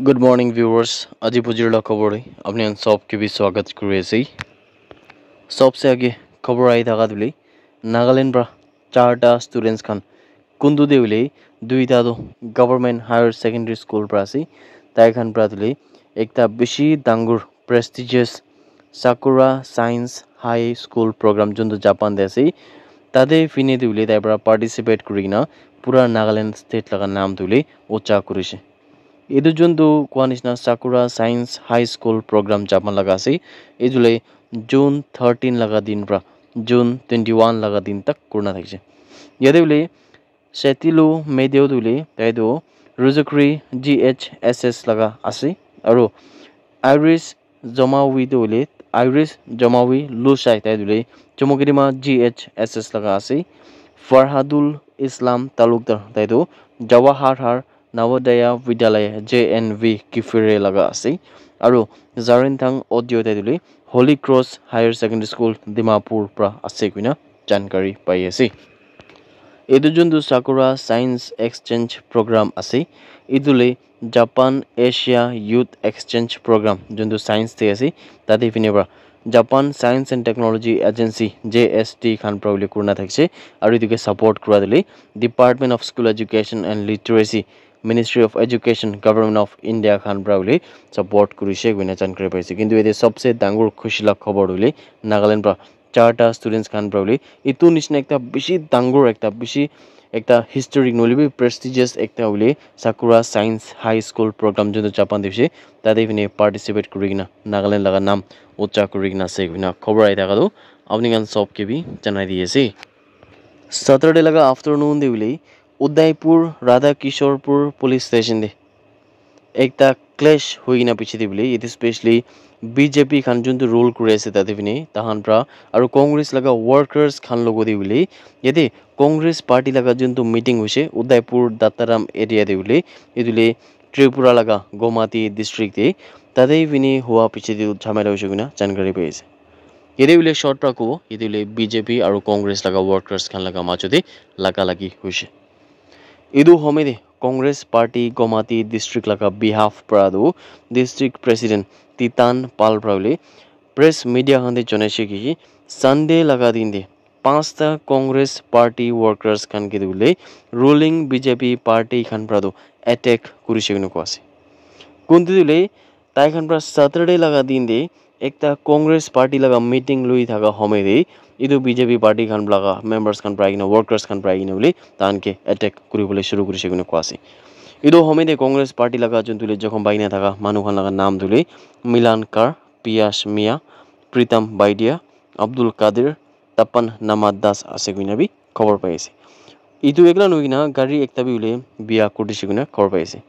Good morning viewers. আজি পুজিৰ খবৰে আপুনি সবকে भी स्वागत কৰি আছে। सबसे आगे खबर আহি থাকা দিলে নাগালেণ্ড পৰা চাৰটা ষ্টুডেন্টস খান কোনটো দিলে দুইটা গভৰ্ণমেণ্ট হায়াৰ সেকেন্ডাৰী স্কুল পৰা আছে তাই খান পৰা দিলে একটা বেছি ডাঙৰ প্ৰেষ্টিজিয়াছ সাকুৰা সায়েন্স হাই স্কুল প্ৰগ্ৰাম যোনটো জাপান দে আছে তাতে ফিনে দিলে তাই পৰা পাৰ্টিসিপেট কৰি না পুৰা নাগালেণ্ড ষ্টেট লগা নাম দিলে উচ্চা কৰিছে। এইটো যোনটো কোৱা নিচিনা সাকুৰা সায়েন্স হাই স্কুল প্ৰগ্ৰাম জাপান লগা আছে এইজুলে জুন 13 লগা দিন পৰা জুন 21 লগা দিন তক কৰনা থাকিছে। ইয়াতে বোলে সেটিলো মেডিও দিলে তাইতো ৰুজুক্ৰি GHSS লগা আছে আৰু আইৰিছ জমাউই দিলে আইৰিছ জমাউই লুচাই তাই দিলে চমকিৰিমা GHSS লগা আছে। ফৰহাদুল ইছলাম তালুকদাৰ তাইতো জৱাহৰলাল নৱোদয়া বিদ্যালয় JNV কিফিৰে লগা আছে আৰু জাৰিনথাং অডিও দিলে holy cross higher secondary school Dimapur পৰা আছে কিনা জানকাৰী পাই আছে। এইটো যোনটো সাকুৰা সায়েন্স এক্সচেঞ্জ প্ৰগ্ৰাম আছে ইদুলে Japan Asia youth exchange program যোনটো সায়েন্স তে আছে তাতে পিনে পৰা Japan science and technology agency JST খান পৰা উল্লেখ কৰনা থাকিছে আৰু ইটোকে সাপোৰ্ট কৰা দিলে department of school education and literacy ministry of education government of India খান পৰা উল্লেখ সাপোৰ্ট কৰিছে গুণা জানকাৰী পাইছে। কিন্তু এতে সবচে ডাঙৰ খুশিলা খবৰ উল্লেখ নাগালেণ্ড পৰা চাৰটা ষ্টুডেন্টস খান পৰা উল্লেখ ইটো নিচিনা একটা বেছি ডাঙৰ একটা বেছি একটা হিষ্টৰিক নলিবি প্ৰেষ্টিজিয়াছ একটা উল্লেখ সাকুৰা সায়েন্স হাই স্কুল প্ৰগ্ৰাম যোনটো জাপান দিছে তাতে পিনে পাৰ্টিসিপেট কৰি কিনা নাগালেণ্ড লগা নাম উচ্চা কৰি কিনা আছে গুণা খবৰ আহি থাকাটো আপুনি গান সবকে भी জনাই দি আছে। सैटरडे लगा आफ्टरनून दे उले उदयपुर राधा किशोरपुर पुलिस स्टेशन दे एक क्लैश हुई ना पीछे दे उले ये स्पेशली बीजेपी खान जो रोल करे से ताते बिने तहान प्रा और कांग्रेस लगा वर्कर्स खान लोगो दे उले ये कांग्रेस पार्टी लगा जो मीटिंग हुई उदयपुर दत्ताराम एरिया दे उले ये त्रिपुरा लगा गोमाती डिस्ट्रिक्ट दे ताते बिने हुआ पीछे दे झमेला हुई गुना जानकारी पाई से ये उले शॉर्ट पर को ये उले बीजेपी और कांग्रेस लगा वर्कर्स खान लगा माचोदे लगा लगी हुई इदु हमें दे कांग्रेस पार्टी गोमाती डिस्ट्रिक्ट लगा बिहाफ प्रादो डिस्ट्रिक्ट प्रेसिडेंट तितान पाल प्रावले प्रेस मीडिया खान दे जनेशे की संडे लगा दिन दे 5टा कांग्रेस पार्टी वर्कर्स खान के दुले रूलिंग बीजेपी पार्टी खान प्रादो अटैक कुरिशे को आसे कुंती दुले ताई खान प्रा सैटरडे लगा दिन दे एकटा कांग्रेस पार्टी लगा मीटिंग लुई थाका हमें दे इदु बीजेपी पार्टी खान लगा मेंबर्स खान प्राइगिना वर्कर्स खान प्राइगिना बोले तान के अटैक करिबले शुरू करिसे गुने कोआसे इदु हमें दे कांग्रेस पार्टी लगा जोन तुले जखम बाइना थाका मानु खान लगा नाम दुले मिलान कार पियास मिया प्रीतम बाइडिया अब्दुल कादिर तपन नमाद दास आसे गुना भी खबर पाइसे इदु एकला नगिना गाड़ी एकता भी उले बिया कुटिसे गुना खबर पाइसे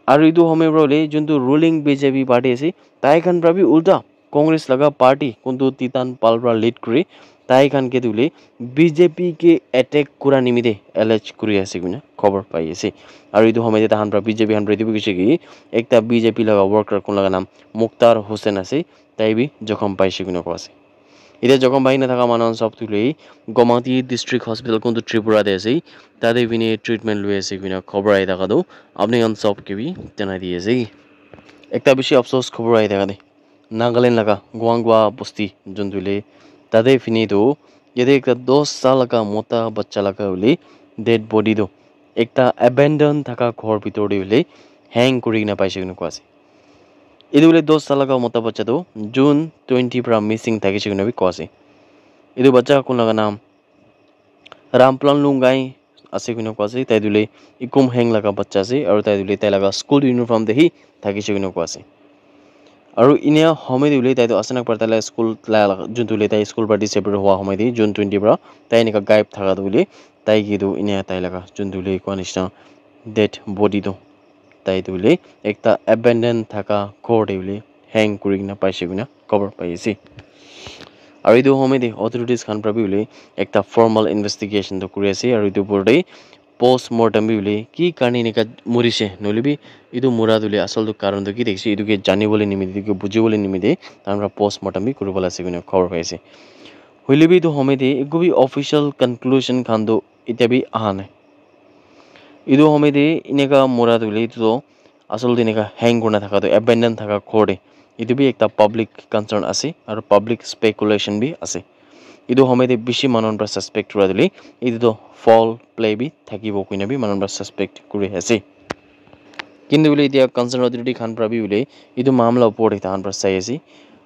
और इदु हमें बोले जोन तो रूलिंग बीजेपी पार्टी आसे ताई खान प्रा भी उल्टा कांग्रेस लगा पार्टी कुंतु तितान पालप्रा लीड करे ताई खान के दुले बीजेपी के अटैक कुरा निमिते एलएच करि आसे गुना खबर पाइ आसे और इदु हमें ताहान प्रा बीजेपी खान प्रतिबि किसे कि एकटा बीजेपी लगा वर्कर कोन लगा नाम मुख्तार हुसैन आसे ताई भी जखम पाइसे गुना कोआसे इदे जखम बाइना थाका मानन सब तुले गोमाती डिस्ट्रिक्ट हॉस्पिटल कुंतु त्रिपुरा दे आसे तादे बिने ट्रीटमेंट लुइ आसे गुना खबर आइ थाका दो आपने अन सब के भी जनाइ दि आसे। एकटा बेसी अफसोस खबर आइ थाका दे नागालैंड लगा गुआंगुआ बस्ती जंतुले तादे फिनी दो यदि एक 10 साल का मोटा बच्चा लगा उले डेड बॉडी दो एकटा अबेंडन थाका घर भितर उले हैंग करि ना पाइसे गुना कोआसे इदु उले 10 साल का मोटा बच्चा दो जून 20 পৰা मिसिंग थाकिसे गुना भी कोआसे इदु बच्चा कोन लगा नाम रामप्लान लुंगाई आसे गुना कोआसे ताई दुले इकुम हैंग लगा बच्चा से और ताई दुले ताई लगा स्कूल यूनिफॉर्म देही थाकिसे गुना कोआसे और इने हमें दिले ताई तो अचानक पड़ता स्कूल जो तुले ताई स्कूल पर डिसेबल हुआ हमें दी जून 20 पर ताई निका गायब थाका दुले ताई की दो इने ताई लगा जो तुले कोनिस्टा डेड बॉडी दो ताई दुले एकटा अबेंडन थाका घर दिले हैंग करिना पाइसे गुना खबर पाइसे और इदु हमें दे अथॉरिटीज खान पर भी उले एकटा फॉर्मल इन्वेस्टिगेशन तो करि आसे और इदु बरदे पोस्टमार्टम भी उले की कारणे निका मरिसे नलिबि इदु मुरा दुले असल तो कारण तो की देखिसे इदु के जानिबोले निमिते इदु के बुझिबोले निमिते तामरा पोस्टमार्टम भी करिबोला आसे गुना खबर पाइसे होइलेबि तो हमें दे एको भी ऑफिशियल कंक्लूजन खान दो इत्या भी आहा नै इदु हमें दे इनेका मुरा दुले तो আসল দিনেকা হ্যাং করে থাকা তো অ্যাবেন্ডন থাকা ঘরে ইটো বি একটা পাব্লিক কনসার্ন আছে আর পাব্লিক স্পেকুলেশন বি আছে ইটো সময়তে বেশি মানুহ সাসপেক্ট কৰা দিলে ইটো ফল প্লে বি থাকিব কইনা বি মানুহ সাসপেক্ট কৰি আছে কিন্তু বলে এতিয়া কনসার্ন অথরিটি খান প্রাবি বলে ইটো মামলা উপরে তাহান প্রা চাই আছে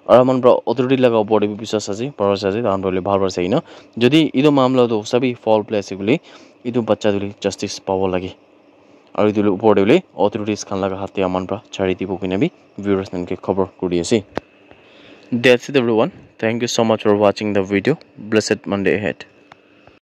আর আমার অথরিটি লাগা উপরে বিশ্বাস আছে ভরসা আছে তাহান বলে ভালবার চাই না যদি ইটো মামলা তো সবই ফল প্লে আছে বলে ইটো বাচ্চা দুলি জাস্টিস পাব লাগে আর ইটো উপরে বলে অথরিটিস খান লাগা হাতে আমার প্রা ছাড়ি দিব কইনা বি ভিউয়ার্স নানকে খবর করি আছে That's it everyone. Thank you so much for watching the video. Blessed Monday ahead.